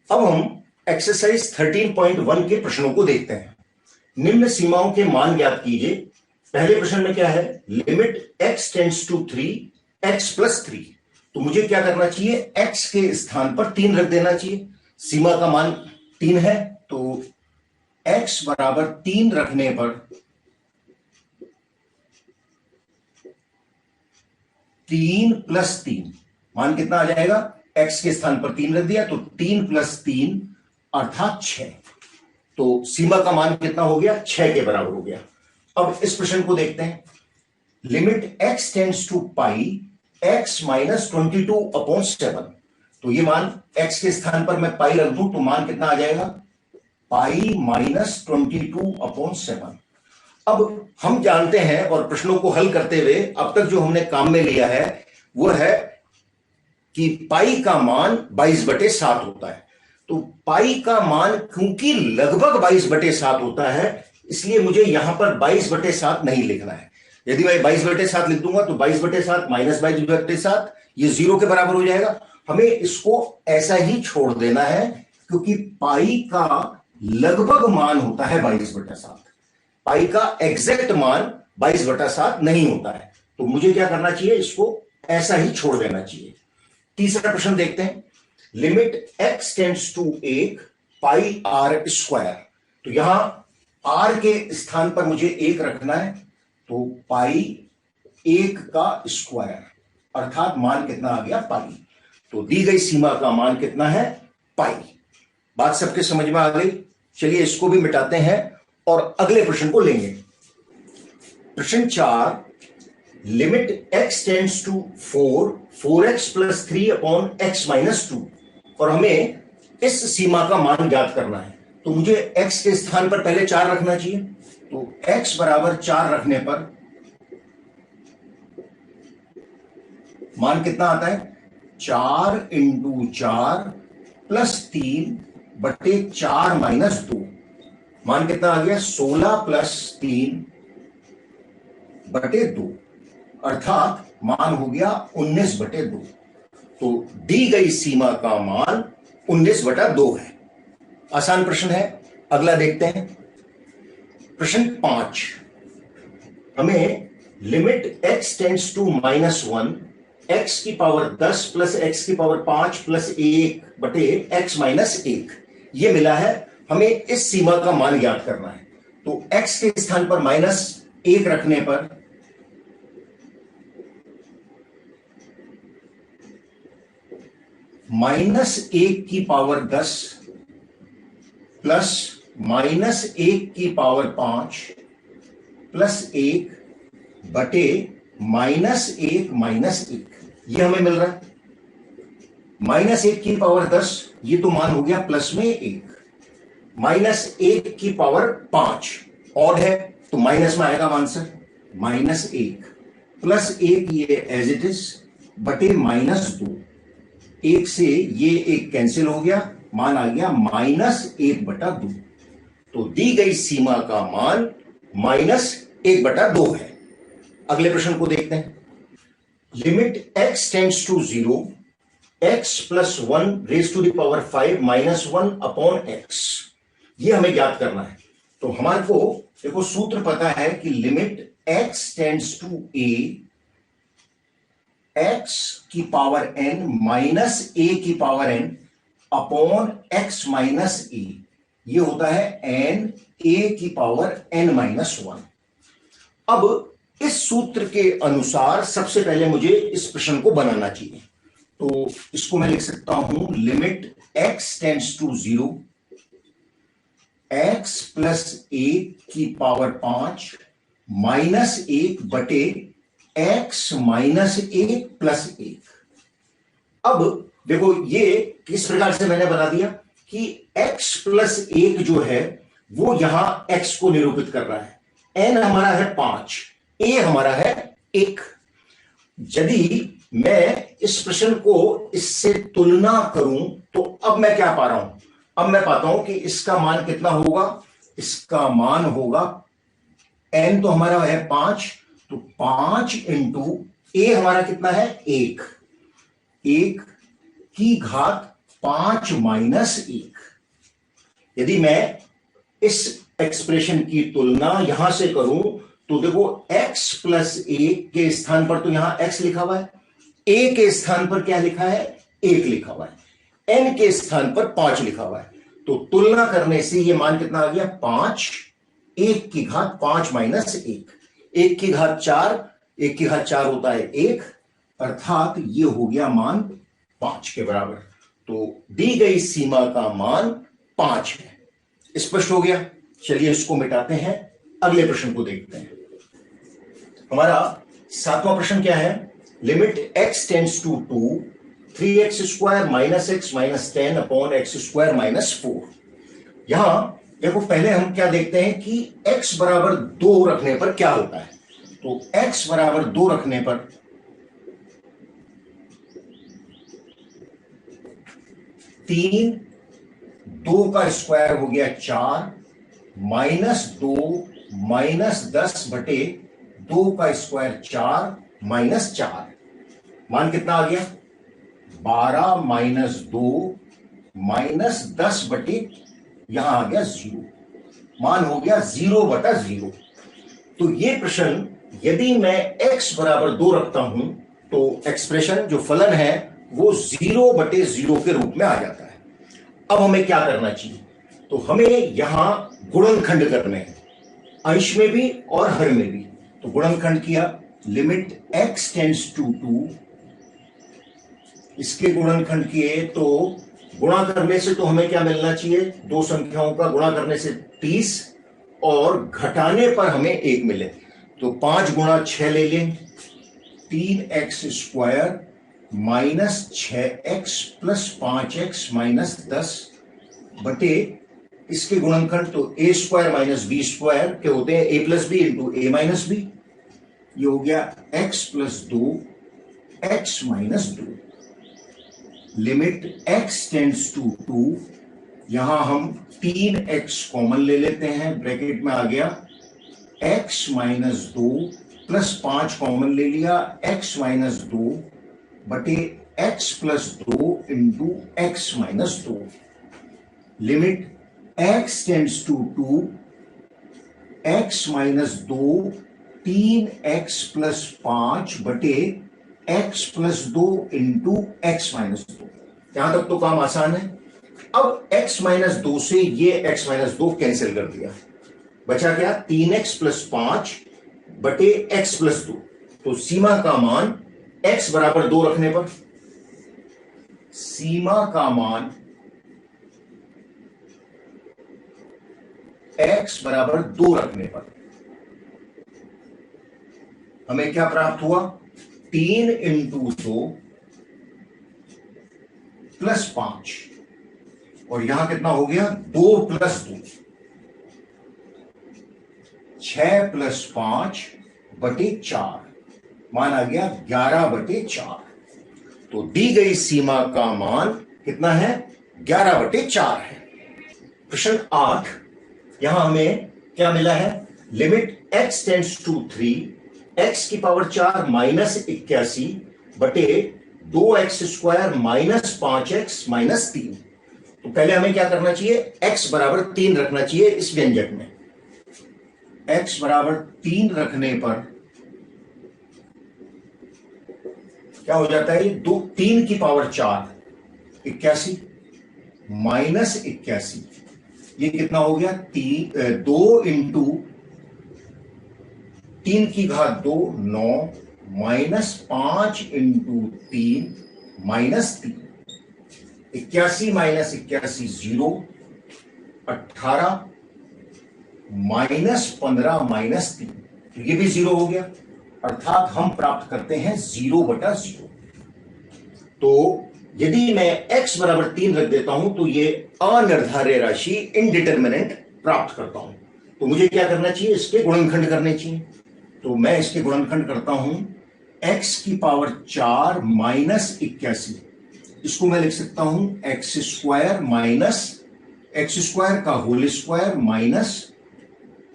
अब हम एक्सरसाइज 13.1 के प्रश्नों को देखते हैं। निम्न सीमाओं के मान ज्ञात कीजिए। पहले प्रश्न में क्या है, limit x tends to 3 x plus 3। तो मुझे क्या करना चाहिए, x के स्थान पर 3 रख देना चाहिए। सीमा का मान 3 है, तो x बराबर 3 रखने पर 3 प्लस 3 मान कितना आ जाएगा, x के स्थान पर 3 रख दिया तो 3 प्लस 3 अर्थात 6। तो सीमा का मान कितना हो गया, 6 के बराबर हो गया। अब इस प्रश्न को देखते हैं। Limit x tends to pi x minus 22/7। तो ये मान x के स्थान पर मैं पाई रख दूं तो मान कितना आ जाएगा, पाई माइनस 22/7। अब हम जानते हैं और प्रश्नों को हल करते हुए अब तक जो हमने काम में लिया है वो है कि पाई का मान 22/7 होता है। तो पाई का मान क्योंकि लगभग 22/7 होता है, इसलिए मुझे यहां पर 22/7 नहीं लिखना है। यदि मैं 22/7 लिख दूंगा तो 22/7 माइनस 22/7 ये 0 के बराबर हो जाएगा। हमें इसको ऐसा ही छोड़ देना है क्योंकि पाई का लगभग मान होता है 22/7। पाई का एग्जैक्ट मान 22/7 नहीं होता है, तो मुझे क्या करना चाहिए, इसको ऐसा ही छोड़ देना चाहिए। तीसरा प्रश्न देखते हैं। Limit x tends to 1 pi r square. तो यहां r के स्थान पर मुझे 1 रखना है, तो पाई 1 का स्क्वायर अर्थात मान कितना आ गया, पाई। तो दी गई सीमा का मान कितना है, पाई। बात सबके समझ में आ गई। चलिए इसको भी मिटाते हैं और अगले प्रश्न को लेंगे। प्रश्न 4, limit x tends to 4x plus 3/x minus 2। और हमें इस सीमा का मान ज्ञात करना है। तो मुझे x के स्थान पर पहले 4 रखना चाहिए। तो x बराबर 4 रखने पर मान कितना आता है, 4 इंटू 4 प्लस 3/4 माइनस 2। मान कितना आ गया, 16 प्लस 3/2 अर्थात मान हो गया 19/2। तो दी गई सीमा का मान 19/2 है। आसान प्रश्न है। अगला देखते हैं। प्रश्न 5, हमें limit x tends to -1 x की पावर 10 प्लस x की पावर 5 प्लस 1/x माइनस 1 ये मिला है। हमें इस सीमा का मान ज्ञात करना है। तो x के स्थान पर -1 रखने पर -1 की पावर 10 प्लस -1 की पावर 5 प्लस 1/-1 -1 ये हमें मिल रहा है। -1 की पावर 10 ये तो मान हो गया प्लस में 1, -1 की पावर 5 और है तो माइनस में आएगा आंसर, -1 प्लस 1 ये एज इट इज बटे -2। 1 से ये 1 कैंसिल हो गया, मान आ गया -1/2। तो दी गई सीमा का मान -1/2 है। अगले प्रश्न को देखते हैं। Limit x tends to 0 x plus 1 raise to the power 5 -1/x ये हमें ज्ञात करना है। तो हमारे को देखो सूत्र पता है कि limit x tends to a x की पावर n माइनस a की power n upon x minus a ये होता है n a की पावर n माइनस 1। अब इस सूत्र के अनुसार सबसे पहले मुझे इस प्रश्न को बनाना चाहिए। तो इसको मैं लिख सकता हूं, limit x tends to 0 x plus 1 की पावर 5 -1/x माइनस 1 प्लस 1। अब देखो ये किस प्रकार से मैंने बना दिया कि x प्लस 1 जो है वो यहां x को निरूपित कर रहा है। n हमारा है 5, a हमारा है 1। यदि मैं इस प्रश्न को इससे तुलना करूं तो अब मैं क्या पा रहा हूं, अब मैं पाता हूं कि इसका मान कितना होगा, इसका मान होगा n तो हमारा है 5, तो 5 इंटू a हमारा कितना है 1 की घात 5 माइनस 1। यदि मैं इस एक्सप्रेशन की तुलना यहां से करूं तो देखो x प्लस 1 के स्थान पर तो यहां x लिखा हुआ है, a के स्थान पर क्या लिखा है, 1 लिखा हुआ है, n के स्थान पर 5 लिखा हुआ है। तो तुलना करने से यह मान कितना आ गया, 5, 1 की घात 5 माइनस 1, 1 की घात 4, 1 की घात 4 होता है 1, अर्थात यह हो गया मान 5 के बराबर। तो दी गई सीमा का मान 5 है। स्पष्ट हो गया। चलिए इसको मिटाते हैं, अगले प्रश्न को देखते हैं। हमारा 7वां प्रश्न क्या है, limit x tends to 2 3x square minus x minus 10 upon x square minus 4। यहां देखो पहले हम क्या देखते हैं कि x बराबर 2 रखने पर क्या होता है। तो x बराबर 2 रखने पर 3, 2 का स्क्वायर हो गया 4, माइनस 2 माइनस 10 बटे 2 का स्क्वायर 4 माइनस 4, मान कितना आ गया, 12 माइनस 2 माइनस 10 बटे यहां आ गया 0, मान हो गया 0 बटा 0। तो ये प्रश्न यदि मैं x बराबर 2 रखता हूं तो एक्सप्रेशन जो फलन है वो 0 बटे 0 के रूप में आ जाता है। अब हमें क्या करना चाहिए, तो हमें यहां गुणनखंड करने हैं, अंश में भी और हर में भी। तो गुणनखंड किया, लिमिट x टेंड्स टू 2, इसके गुणनखंड किए तो गुणा करने से तो हमें क्या मिलना चाहिए, दो संख्याओं का गुणा करने से 30 और घटाने पर हमें 1 मिले। तो 5 गुणा 6 ले लें, 3x square minus 6x plus 5x minus 10 बटे इसके गुणनखंड तो a square minus b square के होते हैं a plus b into a minus b. ये हो गया x plus 2 x minus 2। Limit x tends to 2, यहां हम 3x कॉमन ले लेते हैं, ब्रैकेट में आ गया x माइनस 2 प्लस 5 कॉमन ले लिया, x माइनस 2 बटे x plus 2 into x minus 2। Limit x tends to 2, x minus 2 3x plus 5 बटे x plus 2 into x minus 2। यहां तक तो काम आसान है। अब x माइनस 2 से ये x माइनस 2 कैंसिल कर दिया, बचा क्या, 3x प्लस 5 बटे x प्लस 2। तो सीमा का मान x बराबर 2 रखने पर, सीमा का मान x बराबर 2 रखने पर हमें क्या प्राप्त हुआ, 3 इंटू 2 प्लस 5 और यहां कितना हो गया, 2 प्लस 2, 6 प्लस 5 बटे 4, मान आ गया 11 बटे 4। तो दी गई सीमा का मान कितना है, 11 बटे 4 है। प्रश्न 8, यहां हमें क्या मिला है, limit x tends to 3 x की पावर 4 माइनस 81 बटे 2x square minus 5x minus 3। तो पहले हमें क्या करना चाहिए, x बराबर 3 रखना चाहिए इस व्यंजक में। x बराबर 3 रखने पर क्या हो जाता है, 3 की पावर 4 81 माइनस 81, ये कितना हो गया, 2 इंटू 3 की घात 2 9 minus 5 into 3 minus 3, 81 minus 81 0, 18 minus 15 minus 3, तो ये भी 0 हो गया, अर्थात हम प्राप्त करते हैं 0 बटा 0। तो यदि मैं x बराबर 3 रख देता हूं तो ये अनिर्धार्य राशि इनडिटरमिनेंट प्राप्त करता हूं। तो मुझे क्या करना चाहिए, इसके गुणनखंड करने चाहिए। तो मैं इसके गुणनखंड करता हूं, x की पावर 4 माइनस 81, इसको मैं लिख सकता हूं x square minus x square का होल स्क्वायर माइनस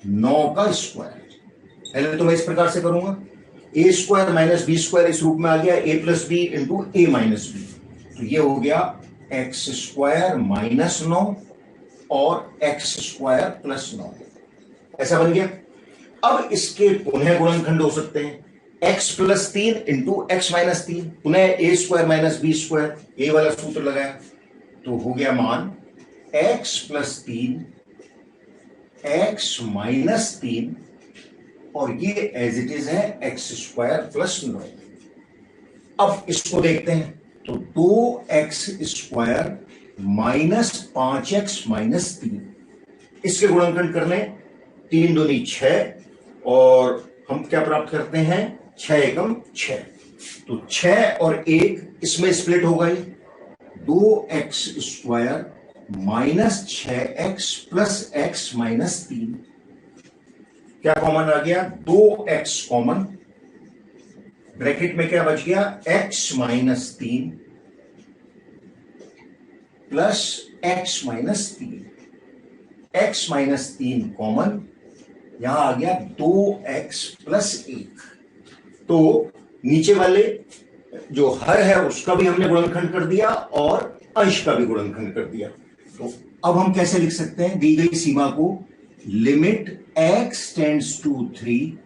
9 का स्क्वायर। पहले तो मैं इस प्रकार से करूंगा, ए स्क्वायर माइनस बी स्क्वायर इस रूप में आ गया, ए plus b into a minus B. तो ये हो गया एक्स स्क्वायर माइनस 9 और एक्स स्क्वायर प्लस 9, ऐसा बन गया। अब इसके पुनः गुणनखंड हो सकते हैं, x plus 3 into x minus 3, पुनः ए स्क्वायर माइनस बी स्क्वायर, ये वाला सूत्र लगाया तो हो गया मान एक्स प्लस 3 एक्स माइनस 3 और ये एज इट इज है एक्स स्क्वायर प्लस 9। अब इसको देखते हैं तो 2x square minus 5x minus 3, इसके गुणनखंड करने 3 दूनी 6 और हम क्या प्राप्त करते हैं 6 एकम 6, तो 6 और 1 इसमें स्प्लिट होगा, ये 2x square minus 6x plus x minus 3, क्या कॉमन आ गया 2x कॉमन, ब्रैकेट में क्या बच गया x minus 3 plus x minus 3, x minus 3 common, यहां आ गया 2x प्लस 1। तो नीचे वाले जो हर है उसका भी हमने गुणनखंड कर दिया और अंश का भी गुणनखंड कर दिया। तो अब हम कैसे लिख सकते हैं दी गई सीमा को, limit x tends to 3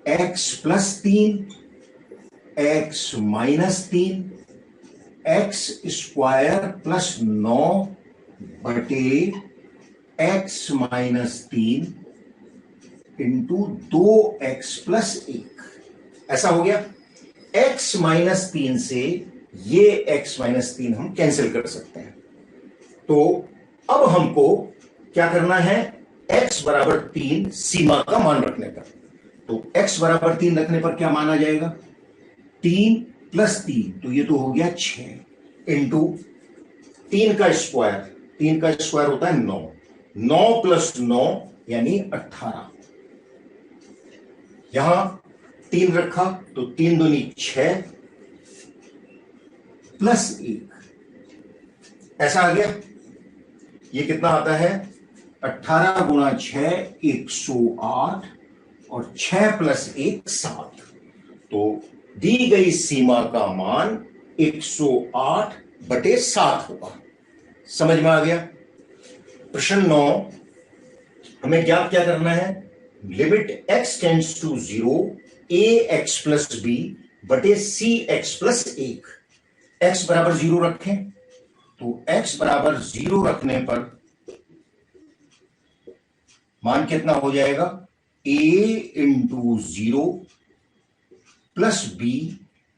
x plus 3 x minus 3 x square plus 9 बटे x minus 3 into 2x plus 1, ऐसा हो गया। x माइनस 3 से ये x माइनस 3 हम कैंसिल कर सकते हैं। तो अब हमको क्या करना है, x बराबर 3 सीमा का मान रखने का। तो x बराबर 3 रखने पर क्या मान आ जाएगा 3 प्लस 3, तो ये तो हो गया 6 इंटू 3 का स्क्वायर होता है 9, 9 प्लस 9 यानी 18, यहां 3 रखा तो 3 दूनी 6 प्लस 1, ऐसा आ गया। ये कितना आता है 18 गुणा 6 108 और 6 प्लस 1 7, तो दी गई सीमा का मान 108 बटे 7 होगा। समझ में आ गया। प्रश्न 9, हमें ज्ञात क्या करना है, limit x tends to 0 ax plus b बटे सी एक्स प्लस 1, x बराबर 0 रखें तो x बराबर 0 रखने पर मान कितना हो जाएगा a इंटू 0 प्लस बी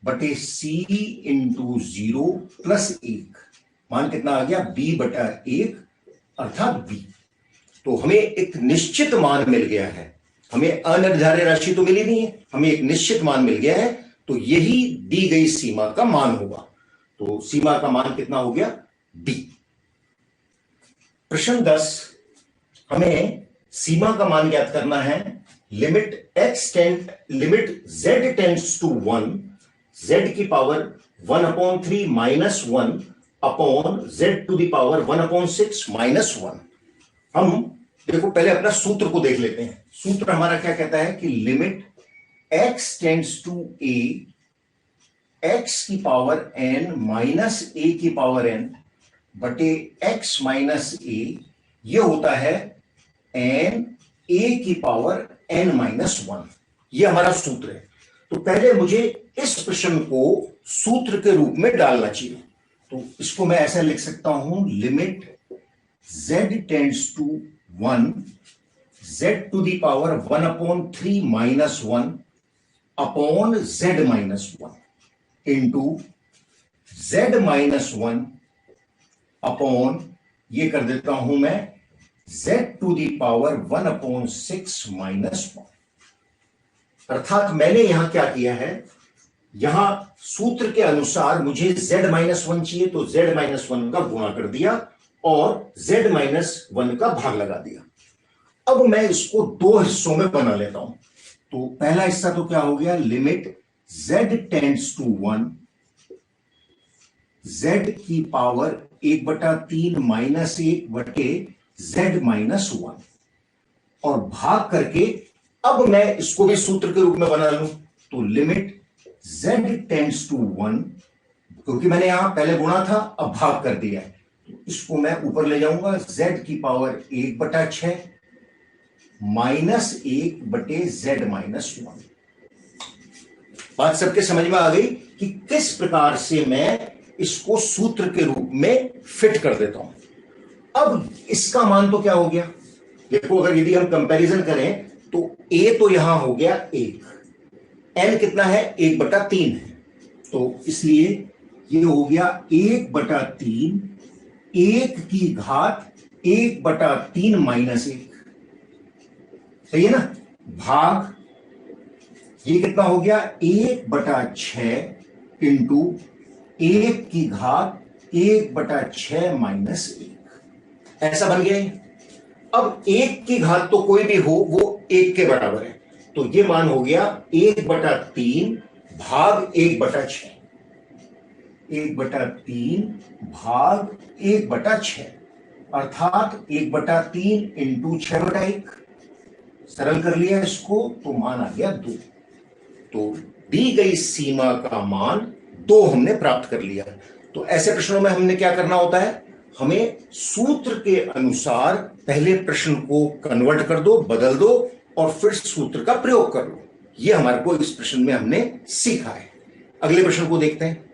बटे सी इंटू 0 प्लस 1, मान कितना आ गया b बटा 1 अर्थात b। तो हमें एक निश्चित मान मिल गया है, हमें अनिर्धारित राशि तो मिली नहीं है, हमें एक निश्चित मान मिल गया है, तो यही दी गई सीमा का मान होगा। तो सीमा का मान कितना हो गया b। प्रश्न 10, हमें सीमा का मान ज्ञात करना है, limit z tends to 1 z की power 1/3 minus 1 upon z to the power 1/6 minus 1। हम देखो पहले अपना सूत्र को देख लेते हैं। सूत्र हमारा क्या कहता है कि limit x tends to a x की पावर n माइनस a की पावर n बटे x माइनस a, यह होता है n a की पावर n माइनस 1, यह हमारा सूत्र है। तो पहले मुझे इस प्रश्न को सूत्र के रूप में डालना चाहिए, तो इसको मैं ऐसा लिख सकता हूं, limit z tends to 1 z to the power 1/3 minus 1 upon z minus 1 into z minus 1 upon, ये कर देता हूं मैं z to the power 1/6 minus 1। अर्थात मैंने यहां क्या किया है, यहां सूत्र के अनुसार मुझे z माइनस 1 चाहिए तो z माइनस 1 का गुणा कर दिया और z माइनस 1 का भाग लगा दिया। अब मैं इसको दो हिस्सों में बना लेता हूं। तो पहला हिस्सा तो क्या हो गया, limit z tends to 1 z की पावर 1/3 माइनस 1 बटे z माइनस 1 और भाग करके अब मैं इसको भी सूत्र के रूप में बना लूं, तो लिमिट z टेंड्स टू 1 क्योंकि मैंने यहां पहले गुणा था, अब भाग कर दिया है, इसको मैं ऊपर ले जाऊंगा, z की पावर 1/6 -1/z-1। बात सबके समझ में आ गई कि किस प्रकार से मैं इसको सूत्र के रूप में फिट कर देता हूं। अब इसका मान तो क्या हो गया, देखो अगर यदि हम कंपैरिजन करें तो a तो यहां हो गया 1, n कितना है 1/3 है, तो इसलिए ये हो गया 1/3, 1 की घात 1/3 -1, सही है ना, भाग ये कितना हो गया 1/6 इंटू 1 की घात 1/6 -1, ऐसा बन गया। अब 1 की घात तो कोई भी हो वो 1 के बराबर है, तो ये मान हो गया 1/3 भाग 1/6, 1/3 भाग 1/6 अर्थात 1/3 इंटू 6/1। सरल कर लिया इसको तो मान आ गया 2। तो दी गई सीमा का मान 2 हमने प्राप्त कर लिया। तो ऐसे प्रश्नों में हमने क्या करना होता है, हमें सूत्र के अनुसार पहले प्रश्न को कन्वर्ट कर दो, बदल दो और फिर सूत्र का प्रयोग कर लो। यह हमारे को इस प्रश्न में हमने सीखा है। अगले प्रश्न को देखते हैं।